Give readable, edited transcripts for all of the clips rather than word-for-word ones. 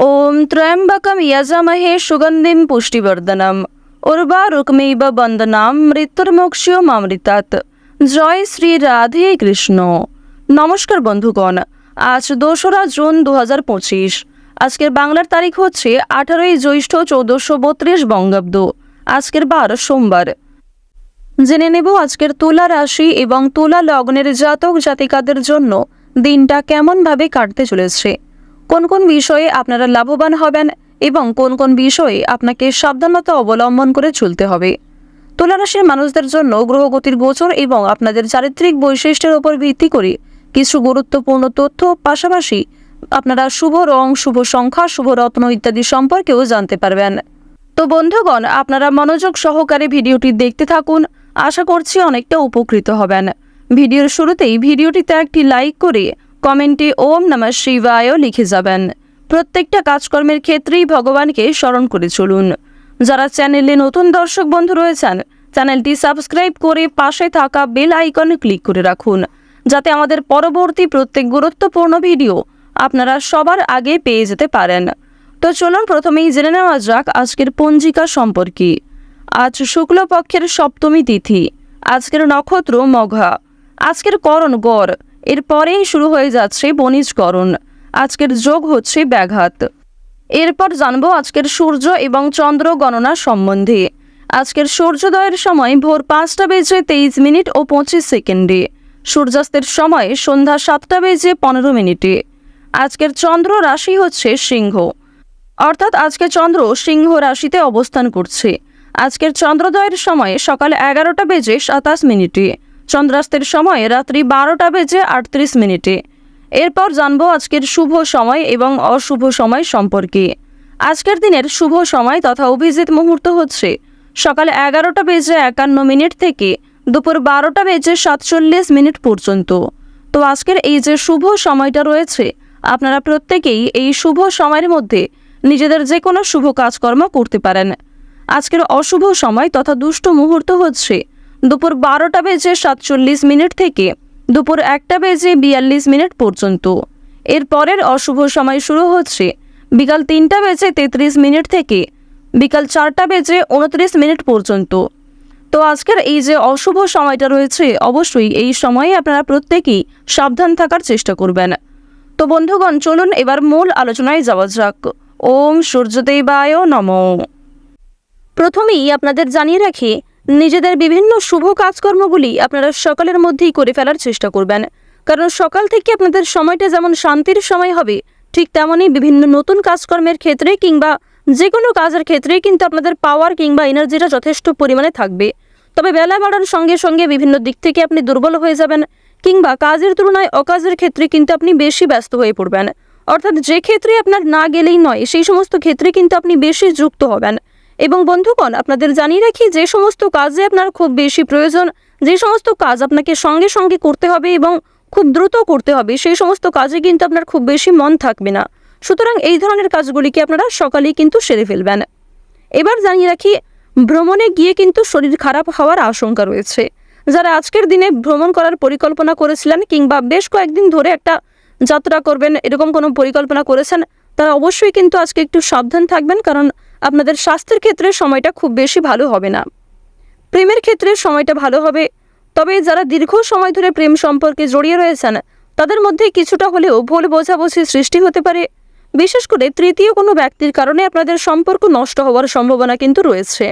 ওম ত্র্যম্বকম যজামহে সুগন্ধিম পুষ্টিবর্ধনম উর্বারুকমেব বন্দনাম মৃত্যুর্মোক্ষীয়মামৃতাৎ। জয় শ্রী রাধে কৃষ্ণ। নমস্কার বন্ধুগণ, আজ 2রা জুন 2025। আজকের বাংলার তারিখ হচ্ছে 18ই জ্যৈষ্ঠ 1432 বঙ্গাব্দ। আজকের বার সোমবার। জেনে নেব আজকের তুলা রাশি এবং তুলা লগ্নের জাতক জাতিকাদের জন্য দিনটা কেমনভাবে কাটতে চলেছে, কোন কোন বিষয়ে আপনারা লাভবান হবেন এবং কোন কোন বিষয়ে আপনাকে সাবধানতা অবলম্বন করে চলতে হবে। তুলা রাশির মানুষদের জন্য গ্রহগতির গোচর এবং আপনাদের চারিত্রিক বৈশিষ্ট্যের উপর ভিত্তি করে কিছু গুরুত্বপূর্ণ তথ্য, পাশাপাশি আপনারা শুভ রং, শুভ সংখ্যা, শুভ রত্ন ইত্যাদি সম্পর্কেও জানতে পারবেন। তো বন্ধুগণ, আপনারা মনোযোগ সহকারে ভিডিওটি দেখতে থাকুন। আশা করছি অনেকটা উপকৃত হবেন। ভিডিওর শুরুতেই ভিডিওটিতে একটি লাইক করে কমেন্টে ওম নমঃ শিবায় লিখে যাবেন। প্রত্যেকটা কাজকর্মের ক্ষেত্রেই ভগবানকে স্মরণ করে চলুন। যারা চ্যানেলে নতুন দর্শক বন্ধু রয়েছেন, চ্যানেলটি সাবস্ক্রাইব করে পাশে থাকা বেল আইকনে ক্লিক করে রাখুন, যাতে আমাদের পরবর্তী প্রত্যেক গুরুত্বপূর্ণ ভিডিও আপনারা সবার আগে পেয়ে যেতে পারেন। তো চলুন প্রথমেই জেনে নেওয়া যাক আজকের পঞ্জিকা সম্পর্কে। আজ শুক্লপক্ষের সপ্তমী তিথি। আজকের নক্ষত্র মঘা। আজকের করণ গড়। এরপরেই শুরু হয়ে যাচ্ছে বণিজকরণ। আজকের যোগ হচ্ছে ব্যাঘাত। এরপর জানবো আজকের সূর্য এবং চন্দ্র গণনা সম্বন্ধে। আজকের সূর্যোদয়ের সময় ভোর 5:23 ও 25 সেকেন্ডে। সূর্যাস্তের সময় সন্ধ্যা 7:15 আজকের চন্দ্র রাশি হচ্ছে সিংহ, অর্থাৎ আজকে চন্দ্র সিংহ রাশিতে অবস্থান করছে। আজকের চন্দ্রোদয়ের সময় সকাল 11:27 চন্দ্রাস্তের সময় রাত্রি 12:38। এরপর জানবো আজকের শুভ সময় এবং অশুভ সময় সম্পর্কে। আজকের দিনের শুভ সময় তথা অভিজিৎ মুহূর্ত হচ্ছে সকাল 11:51 থেকে দুপুর 12:47 পর্যন্ত। তো আজকের এই যে শুভ সময়টা রয়েছে, আপনারা প্রত্যেকেই এই শুভ সময়ের মধ্যে নিজেদের যে কোনো শুভ কাজকর্ম করতে পারেন। আজকের অশুভ সময় তথা দুষ্ট মুহূর্ত হচ্ছে দুপুর 12:47 থেকে দুপুর 1:42 পর্যন্ত। এর পরের অশুভ সময় শুরু হচ্ছে বিকাল 3:33 থেকে বিকাল 4:29 পর্যন্ত। তো আজকের এই যে অশুভ সময়টা রয়েছে, অবশ্যই এই সময়ে আপনারা প্রত্যেকেই সাবধান থাকার চেষ্টা করবেন। তো বন্ধুগণ, চলুন এবার মূল আলোচনায় যাওয়া যাক। ওম সূর্যদেবায় নমঃ। প্রথমেই আপনাদের জানিয়ে রাখি, নিজেদের বিভিন্ন শুভ কাজকর্মগুলি আপনারা সকালের মধ্যেই করে ফেলার চেষ্টা করবেন, কারণ সকাল থেকে আপনাদের সময়টা যেমন শান্তির সময় হবে, ঠিক তেমনই বিভিন্ন নতুন কাজকর্মের ক্ষেত্রে কিংবা যে কোনো কাজের ক্ষেত্রে কিন্তু আপনাদের পাওয়ার কিংবা এনার্জিটা যথেষ্ট পরিমাণে থাকবে। তবে বেলা বাড়ার সঙ্গে সঙ্গে বিভিন্ন দিক থেকে আপনি দুর্বল হয়ে যাবেন, কিংবা কাজের তুলনায় অকাজের ক্ষেত্রে কিন্তু আপনি বেশি ব্যস্ত হয়ে পড়বেন। অর্থাৎ যে ক্ষেত্রে আপনার না গেলেই নয়, সেই সমস্ত ক্ষেত্রে কিন্তু আপনি বেশি যুক্ত হবেন। এবং বন্ধুগণ, আপনাদের জানিয়ে রাখি, যে সমস্ত কাজে আপনার খুব বেশি প্রয়োজন, যে সমস্ত কাজ আপনাকে সঙ্গে সঙ্গে করতে হবে এবং খুব দ্রুত করতে হবে, সেই সমস্ত কাজে কিন্তু আপনার খুব বেশি মন থাকবে না। সুতরাং এই ধরনের কাজগুলিকে আপনারা সকালেই কিন্তু সেরে ফেলবেন। এবার জানিয়ে রাখি, ভ্রমণে গিয়ে কিন্তু শরীর খারাপ হওয়ার আশঙ্কা রয়েছে। যারা আজকের দিনে ভ্রমণ করার পরিকল্পনা করেছিলেন কিংবা বেশ কয়েকদিন ধরে একটা যাত্রা করবেন, এরকম কোনো পরিকল্পনা করেছেন, তারা অবশ্যই কিন্তু আজকে একটু সাবধান থাকবেন, কারণ আপনাদের স্বাস্থ্যের ক্ষেত্রে সময়টা খুব বেশি ভালো হবে না। প্রেমের ক্ষেত্রে সময়টা ভালো হবে, তবে যারা দীর্ঘ সময় ধরে প্রেম সম্পর্কে জড়িয়ে রয়েছেন, তাদের মধ্যে কিছুটা হলেও ভুল বোঝাবুঝি সৃষ্টি হতে পারে। বিশেষ করে তৃতীয় কোনো ব্যক্তির কারণে আপনাদের সম্পর্ক নষ্ট হওয়ার সম্ভাবনা কিন্তু রয়েছে।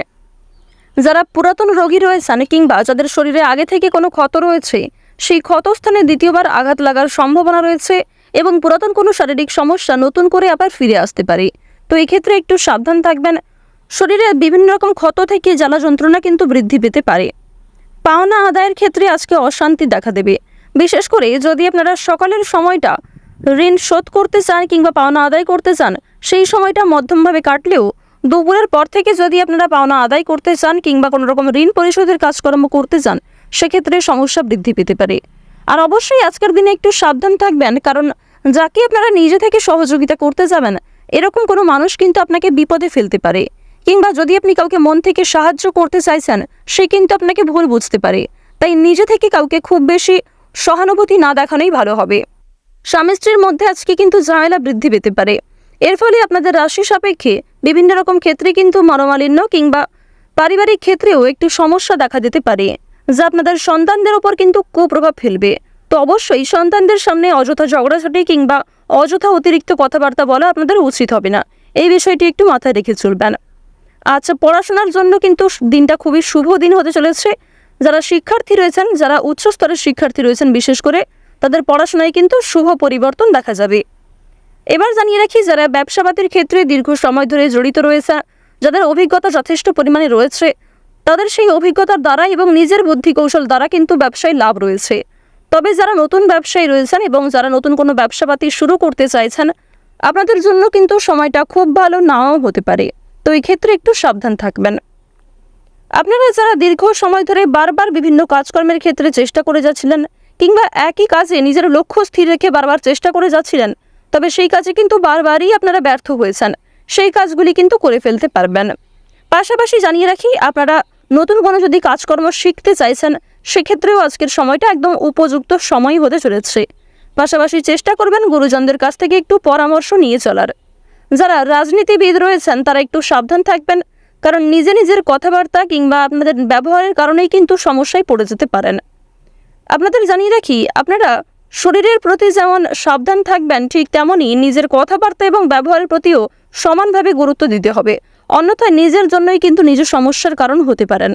যারা পুরাতন রোগী রয়েছেন কিংবা যাদের শরীরে আগে থেকে কোনো ক্ষত রয়েছে, সেই ক্ষতস্থানে দ্বিতীয়বার আঘাত লাগার সম্ভাবনা রয়েছে এবং পুরাতন কোনো শারীরিক সমস্যা নতুন করে আবার ফিরে আসতে পারে। তো এই ক্ষেত্রে একটু সাবধান থাকবেন। শরীরে বিভিন্ন রকম ক্ষত থেকে জ্বালা যন্ত্রণা কিন্তু বৃদ্ধি পেতে পারে। পাওনা আদায়ের ক্ষেত্রে আজকে অশান্তি দেখা দেবে। বিশেষ করে যদি আপনারা সকালের সময়টা ঋণ শোধ করতে চান কিংবা পাওনা আদায় করতে চান, সেই সময়টা মধ্যমভাবে কাটলেও দুপুরের পর থেকে যদি আপনারা পাওনা আদায় করতে চান কিংবা কোনো রকম ঋণ পরিশোধের কাজকর্ম করতে চান, সেক্ষেত্রে সমস্যা বৃদ্ধি পেতে পারে। আর অবশ্যই আজকের দিনে একটু সাবধান থাকবেন, কারণ যাকে আপনারা নিজে থেকে সহযোগিতা করতে যাবেন, এরকম কোনো মানুষ কিন্তু আপনাকে বিপদে ফেলতে পারে, কিংবা যদি আপনি কাউকে মন থেকে সাহায্য করতে চাইছেন, সে কিন্তু আপনাকে ভুল বুঝতে পারে। তাই নিজে থেকে কাউকে খুব বেশি সহানুভূতি না দেখানোই ভালো হবে। স্বামী স্ত্রীর মধ্যে আজকে কিন্তু ঝামেলা বৃদ্ধি পেতে পারে এর ফলে আপনাদের রাশি সাপেক্ষে বিভিন্ন রকম ক্ষেত্রে কিন্তু মনোমালিন্য কিংবা পারিবারিক ক্ষেত্রেও একটু সমস্যা দেখা দিতে পারে, যা আপনাদের সন্তানদের ওপর কিন্তু কুপ্রভাব ফেলবে। তো অবশ্যই সন্তানদের সামনে অযথা ঝগড়াঝাটি কিংবা অযথা অতিরিক্ত কথাবার্তা বলা আপনাদের উচিত হবে না। এই বিষয়টি একটু মাথায় রেখে চলবেন। আচ্ছা, পড়াশোনার জন্য কিন্তু দিনটা খুবই শুভ দিন হতে চলেছে। যারা শিক্ষার্থী রয়েছেন, যারা উচ্চ স্তরের শিক্ষার্থী রয়েছেন, বিশেষ করে তাদের পড়াশোনায় কিন্তু শুভ পরিবর্তন দেখা যাবে। এবার জানিয়ে রাখি, যারা ব্যবসাপাতির ক্ষেত্রে দীর্ঘ সময় ধরে জড়িত রয়েছে, যাদের অভিজ্ঞতা যথেষ্ট পরিমাণে রয়েছে, তাদের সেই অভিজ্ঞতার দ্বারা এবং নিজের বুদ্ধি কৌশল দ্বারা কিন্তু ব্যবসায় লাভ রয়েছে। তবে যারা নতুন ব্যবসায়ী রয়েছেন এবং যারা নতুন কোনো ব্যবসাপাতি শুরু করতে চাইছেন, আপনাদের জন্য কিন্তু সময়টা খুব ভালো নাও হতে পারে। তো এই ক্ষেত্রে একটু সাবধান থাকবেন। আপনারা যারা দীর্ঘ সময় ধরে বারবার বিভিন্ন কাজকর্মের ক্ষেত্রে চেষ্টা করে যাচ্ছিলেন কিংবা একই কাজে নিজের লক্ষ্য স্থির রেখে বারবার চেষ্টা করে যাচ্ছিলেন, তবে সেই কাজে কিন্তু বারবারই আপনারা ব্যর্থ হয়েছেন, সেই কাজগুলি কিন্তু করে ফেলতে পারবেন। পাশাপাশি জানিয়ে রাখি, আপনারা নতুন কোনো যদি কাজকর্ম শিখতে চাইছেন, সেক্ষেত্রেও আজকের সময়টা একদম উপযুক্ত সময় হতে চলেছে। পাশাপাশি চেষ্টা করবেন গুরুজনদের কাছ থেকে একটু পরামর্শ নিয়ে চলার। যারা রাজনীতিবিদ রয়েছেন তারা একটু সাবধান থাকবেন, কারণ নিজের কথাবার্তা কিংবা আপনাদের ব্যবহারের কারণেই কিন্তু সমস্যায় পড়ে যেতে পারেন। আপনাদের জানিয়ে রাখি, আপনারা শরীরের প্রতি যেমন সাবধান থাকবেন, ঠিক তেমনই নিজের কথাবার্তা এবং ব্যবহারের প্রতিও সমানভাবে গুরুত্ব দিতে হবে। অন্যথায় নিজের জন্যই কিন্তু নিজের সমস্যার কারণ হতে পারেন।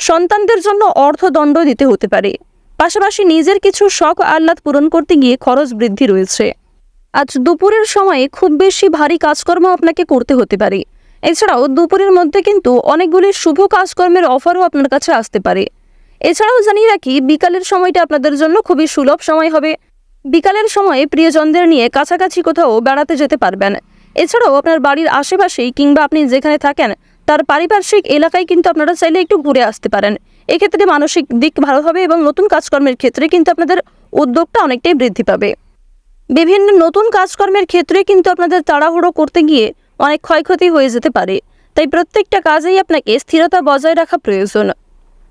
সন্তানদের জন্য অর্থদণ্ড দিতে হতে পারে। পাশাপাশি নিজের কিছু শখ আহ্লাদ পূরণ করতে গিয়ে খরচ বৃদ্ধি রয়েছে। আজ দুপুরের সময়ে খুব বেশি ভারী কাজকর্ম আপনাকে করতে হতে পারে। এছাড়াও দুপুরের মধ্যে কিন্তু অনেকগুলি শুভ কাজকর্মের অফারও আপনার কাছে আসতে পারে। এছাড়াও জানিয়ে রাখি, বিকালের সময়টা আপনাদের জন্য খুবই সুলভ সময় হবে। বিকালের সময়ে প্রিয়জনদের নিয়ে কাছাকাছি কোথাও বেড়াতে যেতে পারবেন। এছাড়াও আপনার বাড়ির আশেপাশেই কিংবা আপনি যেখানে থাকেন তার পারিপার্শ্বিক এলাকায় কিন্তু আপনারা চাইলে একটু ঘুরে আসতে পারেন। এক্ষেত্রে মানসিক দিক ভালো হবে এবং নতুন কাজকর্মের ক্ষেত্রে কিন্তু আপনাদের উদ্যোগটা অনেকটাই বৃদ্ধি পাবে। বিভিন্ন নতুন কাজকর্মের ক্ষেত্রে কিন্তু আপনাদের তাড়াহুড়ো করতে গিয়ে অনেক ক্ষয়ক্ষতি হয়ে যেতে পারে, তাই প্রত্যেকটা কাজেই আপনাকে স্থিরতা বজায় রাখা প্রয়োজন।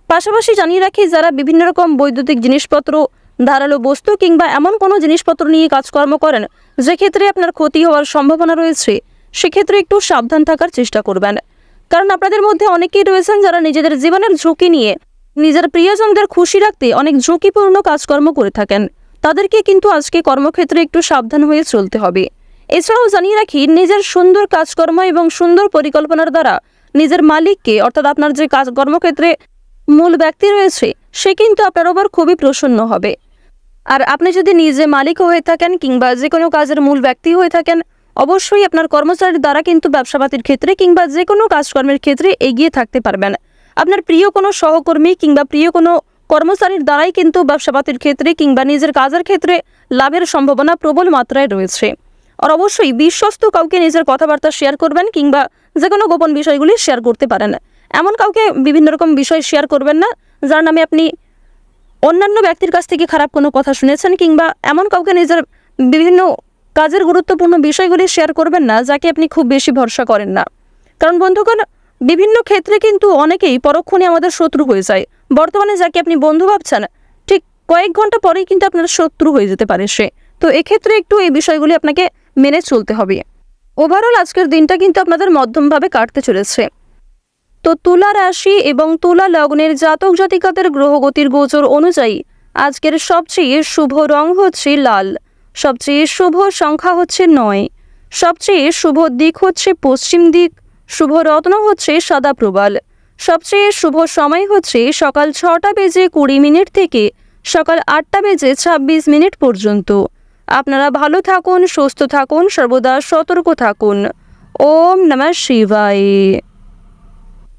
পাশাপাশি জানিয়ে রাখি, যারা বিভিন্ন রকম বৈদ্যুতিক জিনিসপত্র, ধারালো বস্তু কিংবা এমন কোনো জিনিসপত্র নিয়ে কাজকর্ম করেন যে ক্ষেত্রে আপনার ক্ষতি হওয়ার সম্ভাবনা রয়েছে, সেক্ষেত্রে একটু সাবধান থাকার চেষ্টা করবেন। কারণ আপনাদের মধ্যে অনেকেই রয়েছেন যারা নিজেদের জীবনের ঝুঁকি নিয়ে নিজের প্রিয়জনদের খুশি রাখতে অনেক ঝুঁকিপূর্ণ কাজকর্ম করে থাকেন। তাদেরকে কিন্তু আজকে কর্মক্ষেত্রে একটু সাবধান হয়ে চলতে হবে। এছাড়াও জানিয়ে রাখি, নিজের সুন্দর কাজকর্ম এবং সুন্দর পরিকল্পনার দ্বারা নিজের মালিককে, অর্থাৎ আপনার যে কর্মক্ষেত্রে মূল ব্যক্তি রয়েছে, সে কিন্তু আপনার ওপর খুবই প্রসন্ন হবে। আর আপনি যদি নিজে মালিক হয়ে থাকেন কিংবা যে কোনো কাজের মূল ব্যক্তি হয়ে থাকেন, অবশ্যই আপনার কর্মচারীর দ্বারা কিন্তু ব্যবসাপাতির ক্ষেত্রে কিংবা যে কোনো কাজকর্মের ক্ষেত্রে এগিয়ে থাকতে পারবেন। আপনার প্রিয় কোনো সহকর্মী কিংবা প্রিয় কোনো কর্মচারীর দ্বারাই কিন্তু ব্যবসাপাতির ক্ষেত্রে কিংবা নিজের কাজের ক্ষেত্রে লাভের সম্ভাবনা প্রবল মাত্রায় রয়েছে। আর অবশ্যই বিশ্বস্ত কাউকে নিজের কথাবার্তা শেয়ার করবেন কিংবা যে কোনো গোপন বিষয়গুলি শেয়ার করতে পারেন। এমন কাউকে বিভিন্ন রকম বিষয় শেয়ার করবেন না যার নামে আপনি অন্যান্য ব্যক্তির কাছ থেকে খারাপ কোনো কথা শুনেছেন, কিংবা এমন কাউকে নিজের বিভিন্ন কাজের গুরুত্বপূর্ণ বিষয়গুলি শেয়ার করবেন না যাকে আপনি খুব বেশি ভরসা করেন না। কারণ বন্ধুগণ, বিভিন্ন ক্ষেত্রে কিন্তু অনেকেই পরক্ষণে আমাদের শত্রু হয়ে যায়। বর্তমানে যাকে আপনি বন্ধু ভাবছেন, ঠিক কয়েক ঘন্টা পরেই কিন্তু আপনার শত্রু হয়ে যেতে পারে সে। তো এক্ষেত্রে একটু এই বিষয়গুলি আপনাকে মেনে চলতে হবে। ওভারঅল আজকের দিনটা কিন্তু আপনাদের মধ্যমভাবে কাটতে চলেছে। তো তুলা রাশি এবং তুলা লগ্নের জাতক জাতিকাদের গ্রহগতির গোচর অনুযায়ী আজকের সবচেয়ে শুভ রং হচ্ছে লাল, সবচেয়ে শুভ সংখ্যা হচ্ছে 9, সবচেয়ে শুভ দিক হচ্ছে পশ্চিম দিক, শুভ রত্ন হচ্ছে সাদা প্রবাল, সবচেয়ে শুভ সময় হচ্ছে সকাল 6:20 থেকে সকাল 8:26 পর্যন্ত। আপনারা ভালো থাকুন, সুস্থ থাকুন, সর্বদা সতর্ক থাকুন। ওম নমঃ শিবায়।